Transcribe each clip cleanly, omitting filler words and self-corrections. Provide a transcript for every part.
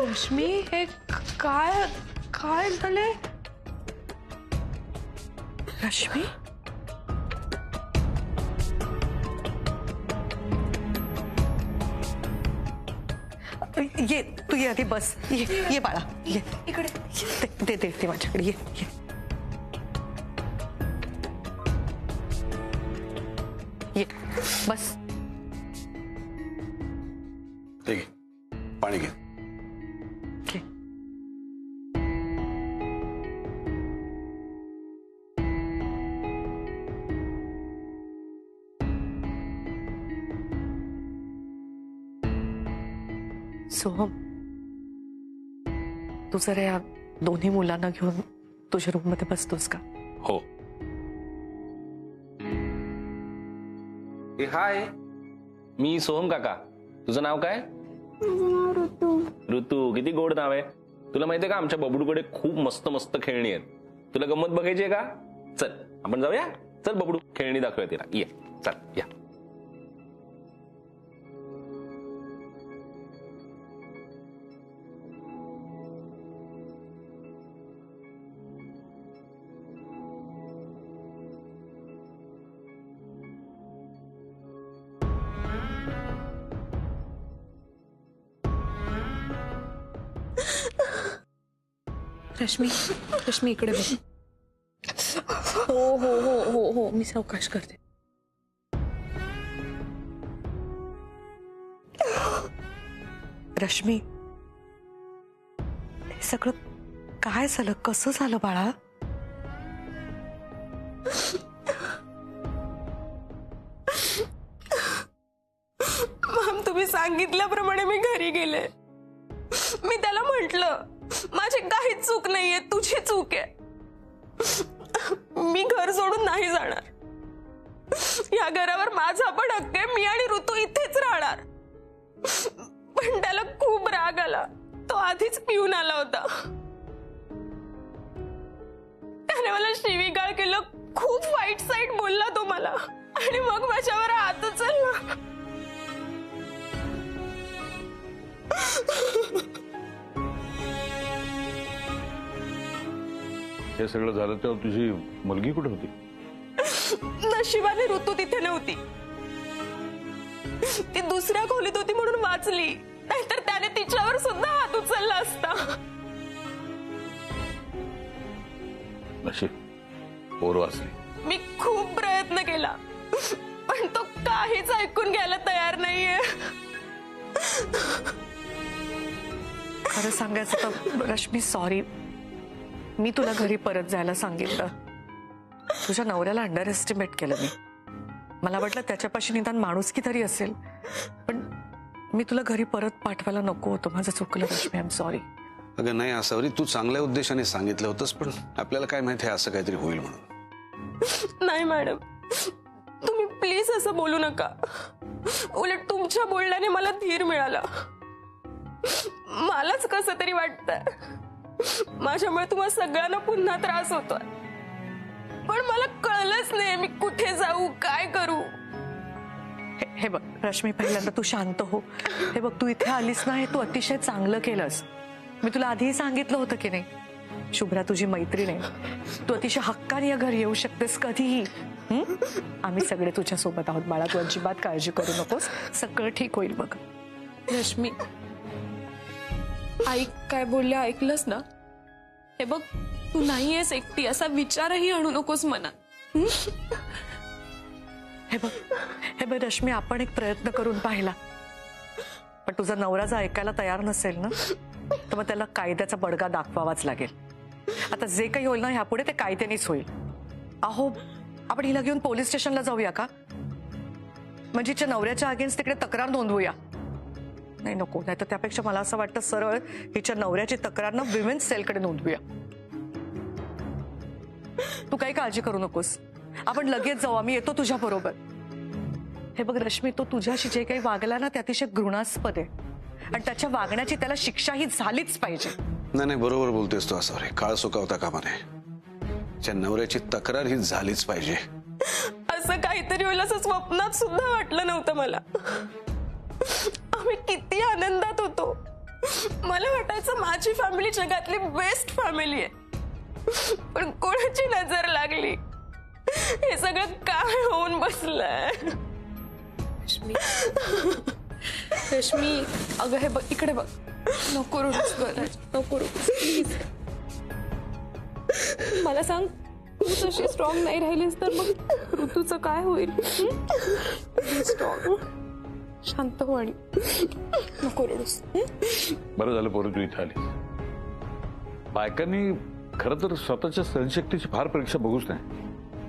रश्मी हे काय काय झाले? रश्मी ये तू ये आधी बस ये बाळा ये इकडे दे दे ते माझ्याकडे ये ये बस ठीक आहे पाणी घे सोहम तू जरा या दोन्ही मुलांना घेऊन तुझ्या रूम मध्ये बसतोस का? हो हाय मी सोहम काका तुझं नाव काय? ऋतू. ऋतू किती गोड नाव आहे. तुला माहितीये का आमच्या बबडूकडे खूप मस्त मस्त खेळणी आहेत. तुला गंमत बघायची आहे का? चल आपण जाऊया. चल बबडू खेळणी दाखवूया तिला. ये चल या. रश्मी रश्मी इकडे बघ. हो हो हो हो हो मी सावकाश करते. रश्मी हे सगळं काय झालं? कसं झालं बाळा? मॅम तुम्ही सांगितल्याप्रमाणे मी घरी गेले. मी त्याला म्हटलं माझी काहीच चूक नाहीये, तुझी चूक आहे. मी घर सोडून नाही जाणार. या घरावर माझा पण हक्क आहे. मी आणि ऋतू इथेच राहणार. पण त्याला खूप राग आला. तो आधीच पिऊन आला होता. त्याने मला शिवीगाळ केलं. खूप वाईट साईट बोलला तो मला आणि मग माझ्यावर हात उचलला. हे सगळं झालं तेव्हा तुझी मुलगी कुठे होती? नशिबाने ऋतू तिथे नव्हती. ती दुसऱ्या खोलीत होती म्हणून वाचली. नाहीतर त्याने तिच्यावर सुद्धा हात उचलला असता. नशीब पोर वाचली. मी खूप प्रयत्न केला पण तो काहीच ऐकून घ्यायला तयार नाहीये. खरं सांगायचं तर रश्मी सॉरी. मी तुला घरी परत जायला सांगितलं. तुझ्या नवऱ्याला अंडर एस्टिमेट केलं मी. मला वाटलं त्याच्यापाशी निदान माणुसकी तरी असेल. पण मी तुला घरी परत पाठवायला नको होतं. माझं चुकलं रश्मी. I am sorry. अगं नाही असावरी तू चांगल्या उद्देशाने सांगितलं होतंस पण आपल्याला काय माहिती आहे असं काहीतरी होईल म्हणून. नाही मॅडम तुम्ही प्लीज असं बोलू नका. उलट तुमच्या बोलण्याने मला धीर मिळाला. मलाच कसं तरी वाटतंय माझ्यामुळे तुम्हाला सगळ्यांना पुन्हा त्रास होतोय. पण मला कळलंच नाही मी कुठे जाऊ काय करू. हे बघ रश्मी पहिल्यांदा तू शांत हो. हे बघ तू इथे आलीस ना हे तू अतिशय चांगलं केलंस. मी तुला आधीही सांगितलं होतं की नाही. शुभ्रा तुझी मैत्रीण आहे. तू अतिशय हक्काने या घरी येऊ शकतेस कधीही. आम्ही सगळे तुझ्या सोबत आहोत बाळा. तू अजिबात काळजी करू नकोस. सगळं ठीक होईल बघ. रश्मी आई काय बोलल्या ऐकलंस ना. हे बघ तू नाहीयेस एकटी असा विचारही आणू नकोस मनात. हे बघ रश्मी आपण एक प्रयत्न करून पाहिला. पण तुझा नवरा जर ऐकायला तयार नसेल ना तर मग त्याला कायद्याचा बडगा दाखवावाच लागेल. आता जे काही होईल ना ह्यापुढे ते कायद्यानेच होईल. अहो आपण हिला घेऊन पोलीस स्टेशनला जाऊया का? म्हणजे हिच्या नवऱ्याच्या अगेन्स्ट तिकडे तक्रार नोंदवूया. नाही नको. नाही तर त्यापेक्षा मला असं वाटतं सरळ हिच्या नवऱ्याची तक्रार ना विमेन्स सेलकडे नोंदवूया. तू काही काळजी करू नकोस. आपण लगेच जाऊ. आम्ही येतो तुझ्या बरोबर. हे बघ रश्मी तो तुझ्याशी जे काही वागला ना ते अतिशय घृणास्पद आहे आणि त्याच्या वागण्याची त्याला शिक्षा ही झालीच पाहिजे. नाही बरोबर बोलतेस तू असावरी. काळ सुकावता कामा नये. त्या नवऱ्याची तक्रार ही झालीच पाहिजे. असं काहीतरी होईल असं स्वप्नात सुद्धा वाटलं नव्हतं मला. आम्ही किती आनंदात होतो. मला वाटायचं माझी फॅमिली जगातली बेस्ट फॅमिली आहे, पण कोणाची नजर लागली, हे सगळं काय होऊन बसलंय. रश्मी, रश्मी, अगं हे बघ, इकडे बघ. नको रडूस गं, नको रडूस प्लीज. मला सांग, तू तशी स्ट्रॉंग नाही राहिलीस तर मग ऋतूचं काय होईल? स्ट्रॉंग, शांत हो आणि नको रडूस. बरं झालं पोरं तू इथं आली. बायकांनी खरं तर स्वतःच्या सहनशक्तीची फार परीक्षा बघूच नाही.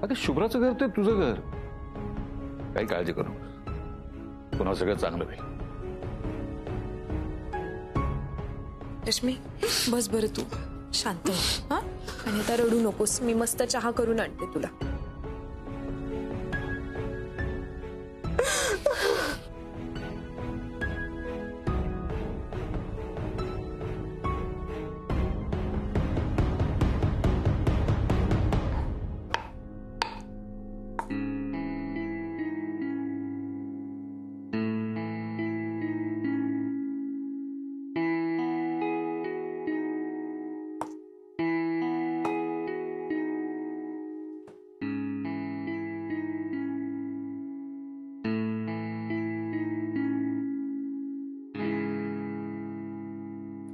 अगं शुभ्राचं घर ते तुझं घर. काही काळजी करू नकोस. पुन्हा सगळं चांगलं होईल. रश्मी, बस बरं तू शांत हो. हा, आणि आता रडू नकोस. मी मस्त चहा करून आणते तुला.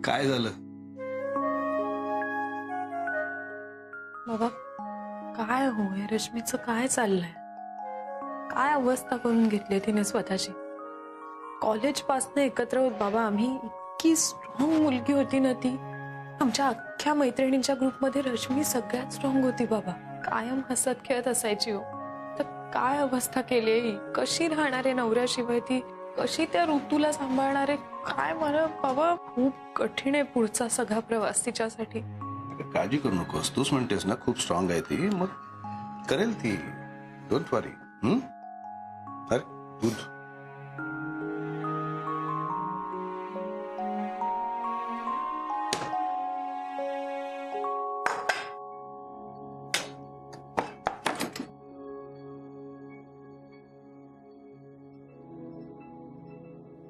काय झालं? बाबा, काय होय? रश्मीचं काय चाललंय? काय अवस्था करून घेतली तिने स्वतःची? कॉलेज पासनं एकत्र होत बाबा आम्ही. इतकी स्ट्रॉंग मुलगी होती ना ती. आमच्या अख्ख्या मैत्रिणींच्या ग्रुपमध्ये रश्मी सगळ्यात स्ट्रॉंग होती बाबा. कायम हसत खेळत असायची हो. तर काय अवस्था केली ही? कशी राहणार आहे नवऱ्याशिवाय ती? कशी त्या ऋतूला सांभाळणार आहे? काय मला बाबा, खूप कठीण आहे पुढचा सगळा प्रवास तिच्यासाठी. काळजी करू नकोस. तूच म्हणतेस ना खूप स्ट्रॉंग आहे ती, मग करेल ती. डोंट वरी. अरे दूध.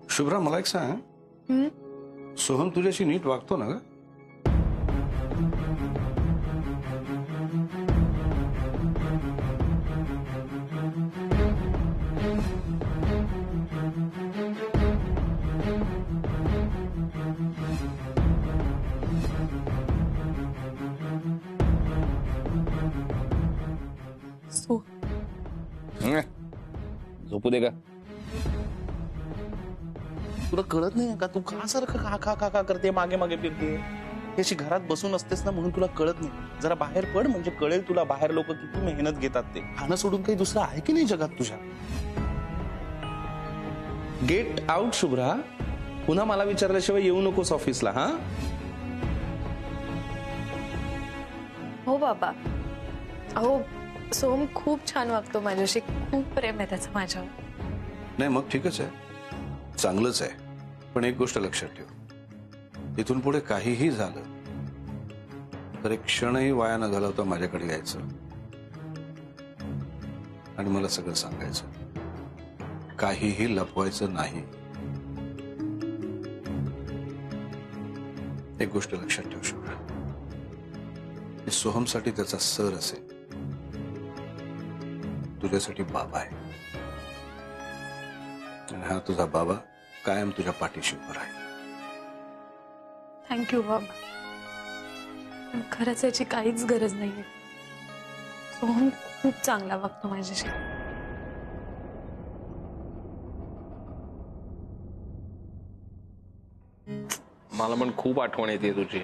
शुभ्रा, मला एक सांग, सोहम तुझ्याशी नीट वागतो ना ग? सो झोपू दे का? तुला कळत नाही का? तू का सारखं खा खा खा खा करते, मागे मागे फिरते? अशी घरात बसून असतेस ना म्हणून तुला कळत नाही. जरा बाहेर पड म्हणजे कळेल तुला बाहेर लोक किती मेहनत घेतात ते. खाणं सोडून काही दुसरं आहे की नाही जगात तुझ्या? Get out Shubhra. पुन्हा मला विचारल्याशिवाय येऊ नकोस ऑफिसला. हा, हो बाबा. अहो, सोम खूप छान वागतो माझ्याशी. खूप प्रेम आहे त्याचं माझ्यावर. नाही मग ठीकच आहे, चांगलंच आहे. पण एक गोष्ट लक्षात ठेव, इथून पुढे काहीही झालं तर एक क्षणही वाया न घालवता माझ्याकडे यायचं आणि मला सगळं सांगायचं. काहीही लपवायचं नाही. एक गोष्ट लक्षात ठेव शुभ्रा, मी सोहमसाठी त्याचा सर असेल, तुझ्यासाठी बाबा आहे. आणि हा तुझा बाबा कायम तुझ्या पाठीशी उभा आहे. थँक्यू बाबा. पण खरंच याची काहीच गरज नाहीये. सोहम खूप चांगला वागतो माझ्याशी. मला पण खूप आठवण येते तुझी.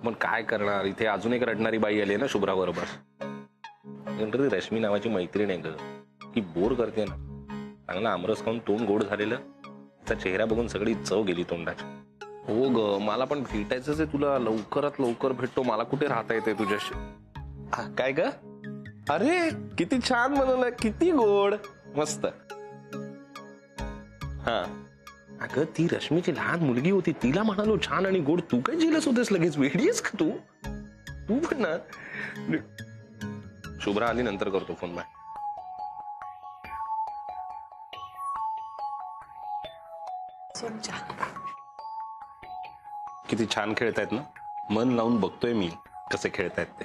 पण काय करणार, इथे अजून एक रडणारी बाई आली ना शुभ्रा बरोबर. ती रश्मी नावाची मैत्रीण आहे ग, ती बोर करते ना. चांगला आमरस खाऊन तोंड गोड झालेलं, तिचा चेहरा बघून सगळी चव गेली तोंडाची. हो ग, मला पण भेटायचंच आहे तुला. लवकरात लवकर भेटतो. मला कुठे राहता येते तुझ्याशी. काय ग? अरे किती छान बनवलं, किती गोड, मस्त. हा अगं, ती रश्मीची लहान मुलगी होती, तिला म्हणालो छान आणि गोड. तू काय जेलस होतेस लगेच? वेडी आहेस का तू? तू पण ना. शुभ्रा आली नंतर करतो फोन. बाय. किती छान खेळतायत ना. मन लावून बघतोय मी कसे खेळतायत ते.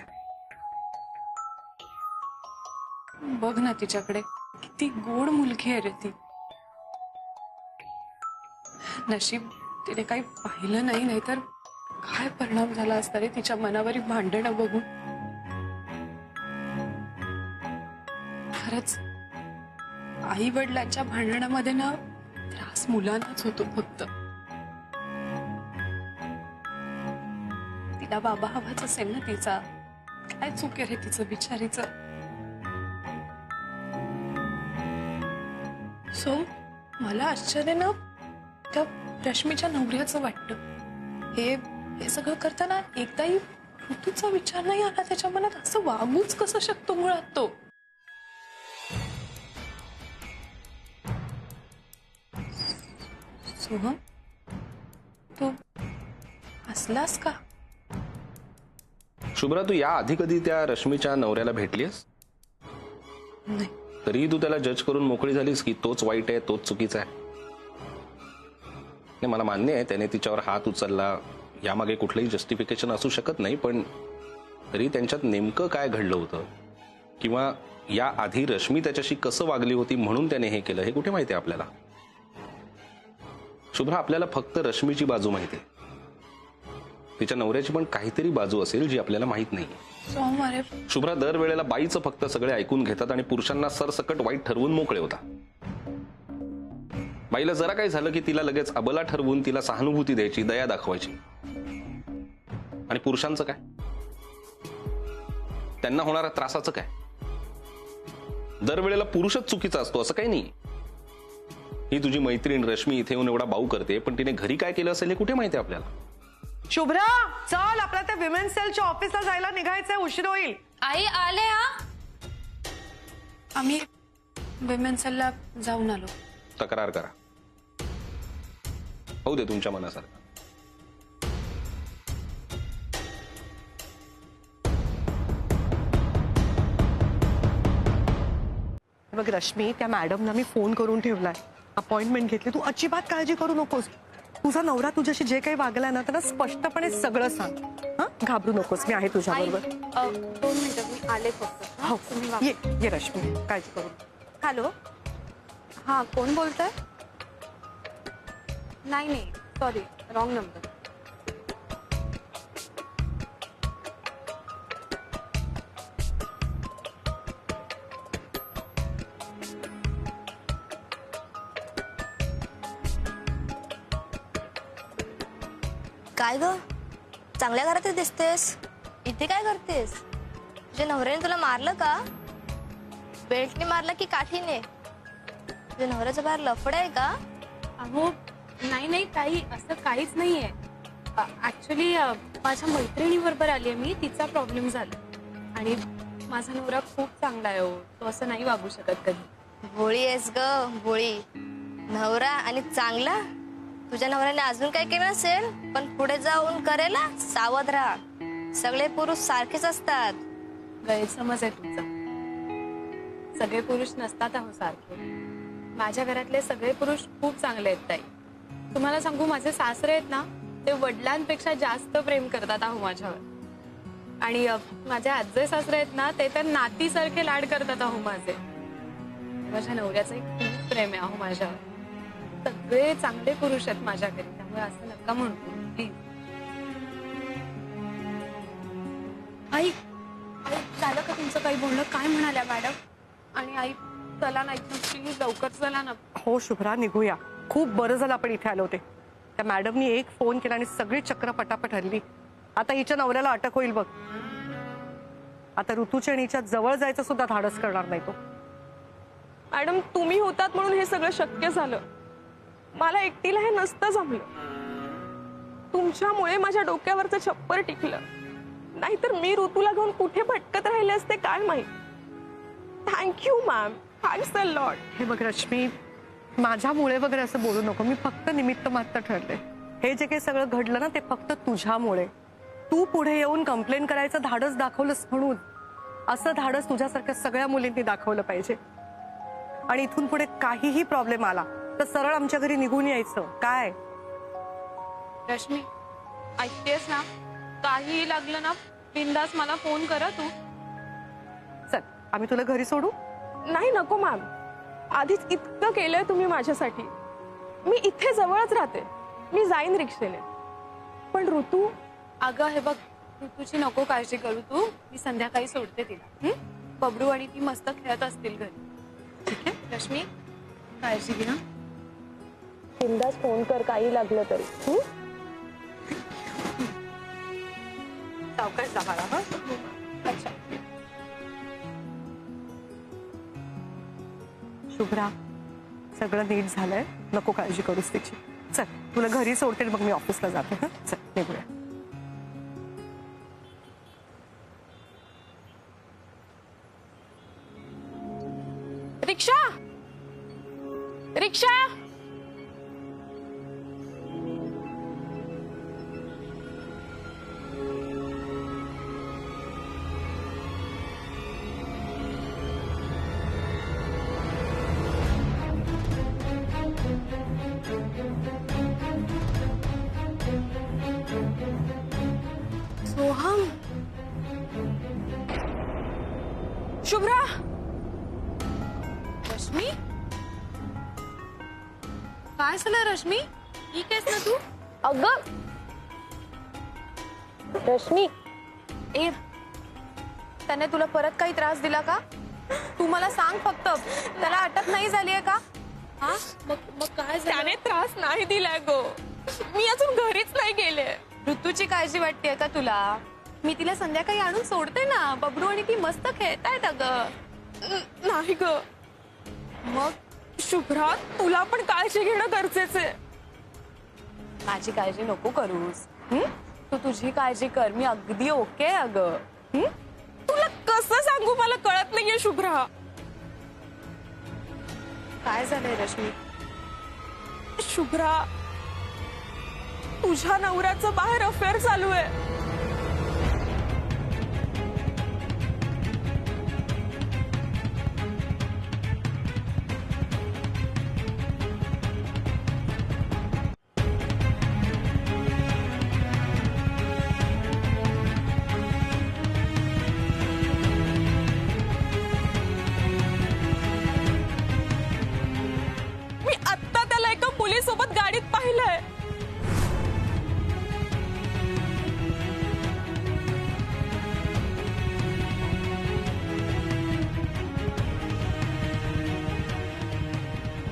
बघ ना तिच्याकडे, किती गोड मुलगी आहे रे ती. नशीब तिने काही पाहिलं नाही, नाहीतर काय परिणाम झाला असता रे तिच्या मनावरील भांडणं बघून. खरंच आई वडिलांच्या भांडणामध्ये ना त्रास मुलांनाच होतो फक्त. तिला बाबा हवाच असेल ना तिचा, काय चूक आहे रे तिचं बिचारीचं. सो मला आश्चर्य ना त्या रश्मीच्या नवऱ्याचं वाटतं. हे सगळं करताना एकदाही ऋतूचा विचार नाही आला त्याच्या मनात. असं वागूच कसं शकतो मुळात तो. सोहम, तू हसलास का? शुभ्रा, तू या आधी कधी त्या रश्मीच्या नवऱ्याला भेटलीस? नाही. तरीही तू त्याला जज करून मोकळी झालीस की तोच वाईट आहे, तोच चुकीचा आहे? नाही, मला मान्य आहे त्याने तिच्यावर हात उचलला, यामागे कुठलंही जस्टिफिकेशन असू शकत नाही, पण तरी त्यांच्यात नेमकं काय घडलं होतं किंवा या आधी रश्मी त्याच्याशी कसं वागली होती म्हणून त्याने हे केलं, हे कुठे माहिती आहे आपल्याला? शुभ्रा, आपल्याला फक्त रश्मीची बाजू माहिती आहे. तिच्या नवऱ्याची पण काहीतरी बाजू असेल जी आपल्याला माहित नाही. सोहम, अरे शुभ्रा, दरवेळेला बाईचं फक्त सगळे ऐकून घेतात आणि पुरुषांना सरसकट वाईट ठरवून मोकळे होता. बाईला जरा काही झालं की तिला लगेच अबला ठरवून तिला सहानुभूती द्यायची, दया दाखवायची. आणि पुरुषांचं काय? त्यांना होणाऱ्या त्रासाचं काय? दरवेळेला पुरुषच चुकीचा असतो असं काही नाही. ही तुझी मैत्रीण रश्मी इथे येऊन एवढा बाऊ करते, पण तिने घरी काय केलं असेल हे कुठे माहिती आपल्याला? शुभ्रा, चल आपल्या त्या विमेन्स सेलच्या ऑफिसला जायला निघायचंय, उशीर होईल. आई आले. हा, आम्ही विमेन्स सेलला जाऊन आलो. तक्रार करा, होऊ दे तुमच्या मनासारखं. बघ रश्मी, त्या मॅडमना मी फोन करून ठेवलाय, अपॉइंटमेंट घेतली. तू अजिबात काळजी करू नकोस. तुझा नवरा तुझ्याशी जे काही वागलाय ना त्यांना स्पष्टपणे सगळं सांग. हा, घाबरू नकोस, मी आहे तुझ्या बरोबर. 2 मिनिटं, मी आले फक्त. हो, ये रश्मी, काळजी करू. हॅलो, हां, कोण बोलतंय? नाही, सॉरी, रॉंग नंबर. काय ग, चांगल्या घरात दिसतेस, इथे काय करतेस? तुझ्या नवऱ्याने तुला मारलं का? बेल्टने मारलं की काठीने? तुझ्या नवऱ्याचं बाहेर लफड आहे का? अहो नाही, काही असं काहीच नाहीये. ऍक्च्युली माझ्या मैत्रिणीबरोबर आली आहे मी, तिचा प्रॉब्लेम झाला. आणि माझा नवरा खूप चांगला आहे, तो असं नाही वागू शकत कधी. भोळी आहेस ग, भोळी. नवरा आणि चांगला? तुझ्या नवऱ्याने अजून काय केलं असेल, पण पुढे जाऊन करेल. सावध राहा, सगळे पुरुष सारखेच असतात. गैरसमज आहे तुमचा. सगळे पुरुष नसतात अहो सारखे. माझ्या घरातले सगळे पुरुष खूप चांगले आहेत ताई. तुम्हाला सांगू, माझे सासरे आहेत ना, ते वडिलांपेक्षा जास्त प्रेम करतात अहो माझ्यावर. आणि माझे आजे सासरे आहेत ना, ते तर नातीसारखे लाड करतात अहो माझे. माझ्या नवऱ्याचं एक खूप प्रेम आहे अहो माझ्यावर. सगळे चांगले पुरुष आहेत माझ्या घरी, त्यामुळे असं नका म्हणू प्लीज. आई, झालं का तुमचं काही बोलणं? काय म्हणाल्या मॅडम? आणि आई, चला ना इथून, प्लीज लवकर चला ना. हो शुभ्रा, निघूया. खूप बरं झालं आपण इथे आलो होते. त्या मॅडमनी एक फोन केला आणि सगळी चक्र पटापट हल्ली. आता हिच्या नवऱ्याला अटक होईल बघ. आता ऋतूच्या आणि हिच्या जवळ जायचं सुद्धा धाडस करणार नाही तो. मॅडम, तुम्ही होतात म्हणून हे सगळं शक्य झालं. मला एकटीला हे नसतं जमलं. तुमच्यामुळे माझ्या डोक्यावरचं छप्पर टिकलं, नाहीतर मी ऋतूला घेऊन कुठे भटकत राहिले असते काय माहित. Thank you ma'am, thanks a lot. हे बघ रश्मी, माझ्यामुळे वगैरे असं बोलू नको. मी फक्त निमित्त मात्र ठरले. हे जे काही सगळं घडलं ना, ते फक्त तुझ्यामुळे. तू पुढे येऊन कंप्लेन करायचं धाडस दाखवलंस म्हणून. असं धाडस तुझ्यासारख्या सगळ्या मुलींनी दाखवलं पाहिजे. आणि इथून पुढे काहीही प्रॉब्लेम आला तर सरळ आमच्या घरी निघून यायचं. काय रश्मी, ऐकतेस ना, काहीही लागलं ना बिंदास मला फोन करा तू. चल आम्ही तुला घरी सोडू. नाही नको मॅम, आधीच इतकं केलंय तुम्ही माझ्यासाठी. मी इथे जवळच राहते, मी जाईन रिक्षेने. पण ऋतू, अगं हे बघ, ऋतूची नको काळजी करू तू, मी संध्याकाळी सोडते तिला. बबडू आणि ती मस्त खेळत असतील घरी. ठीक आहे रश्मी, काळजी घे ना. बिंदास फोन कर काही लागलं तरी. सावकाश जा बाळा. हं? अच्छा. शुभ्रा, सगळं नीट झालंय, नको काळजी करूस तिची. चल तुला घरी सोडते, मग मी ऑफिसला जाते. हं? चल निघूया. रिक्षा, रिक्षा. सोहम, शुभ्रा, रश्मी, काय झालं रश्मी? ठीक आहेस ना तू? अगं रश्मी, ए, त्याने तुला परत काही त्रास दिला का? तू मला सांग फक्त, त्याला अटक नाही झाली आहे का? हा, मग काय त्याने त्रास नाही दिलाय गो. मी अजून घरीच नाही गेले. ऋतूची काळजी वाटते का तुला? मी तिला संध्याकाळी आणून सोडते ना. बबडू आणि ती मस्त खेळतायत अगं. नाही ग. मग शुभ्रा, तुला पण काळजी घेणं गरजेचं आहे. माझी काळजी नको करूस. तू तुझी काळजी कर, मी अगदी ओके अगं. तुला कसं सांगू मला कळत नाहीये शुभ्रा. काय झालंय रश्मी? शुभ्रा, तुझ्या नवऱ्याचं बाहेर अफेअर चालू आहे. मी आत्ता त्याला एका मुलीसोबत गाडीत पाहिलंय.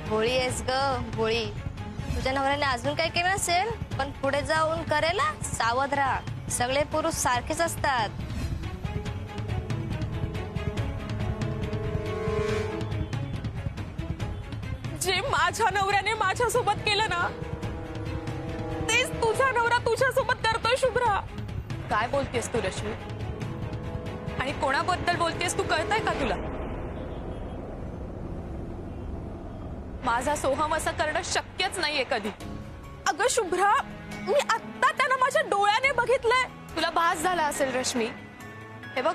भोळी आहेस ग, भोळी. तुझ्या नवऱ्याने अजून काय केलं नसेल, पण पुढे जाऊन करेल ना, सावध राहा. सगळे पुरुष सारखेच असतात. जे माझ्या नवऱ्याने माझ्यासोबत केलं ना, तेच तुझा नवरा तुझ्यासोबत करतोय शुभ्रा. काय बोलतेस तू रश्मी? आणि कोणाबद्दल बोलतेस तू, कळतंय का तुला? माझा सोहम असं करणं शक्यच नाहीये कधी. अगं शुभ्रा, मी आत्ता त्यानं माझ्या डोळ्याने बघितलंय. तुला भास झाला असेल रश्मी. हे बघ,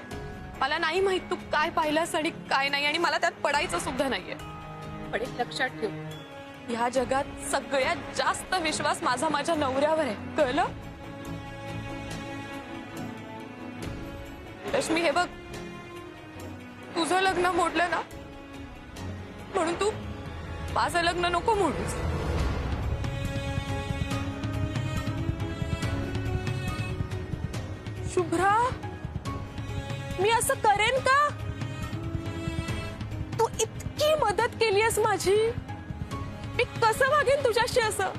मला नाही माहित तू काय पाहिलंस आणि काय नाही, आणि मला त्यात पडायचं सुद्धा नाहीये. पण एक लक्षात ठेव, ह्या जगात सगळ्यात जास्त विश्वास माझा माझ्या नवऱ्यावर आहे, कळलं? रश्मी, हे बघ, तुझं लग्न मोडलं ना, म्हणून तू माझं लग्न नको मोडूस. शुभ्रा, मी असं करेन का? तू इतकी मदत केलीयस माझी, मी कसं वागेन तुझ्याशी असं?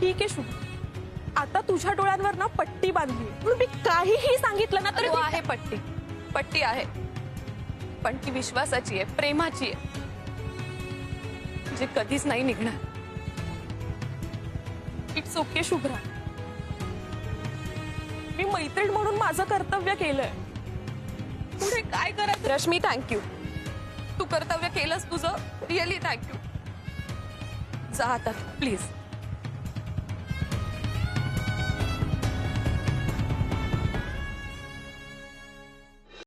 ठीक आहे शुभ्रा, आता तुझ्या डोळ्यांवर ना पट्टी बांधली, म्हणून मी काहीही सांगितलं ना तरी हो, आहे पट्टी, पट्टी आहे, पण ती विश्वासाची आहे, प्रेमाची आहे, जे कधीच नाही निघणार. इट्स ओके शुभ्रा, मी मैत्रीण म्हणून माझं कर्तव्य केलंय. पुढे काय करायचं? रश्मी, थँक्यू. तू कर्तव्य केलंस तुझं, रिअली थँक्यू. जा आता प्लीज.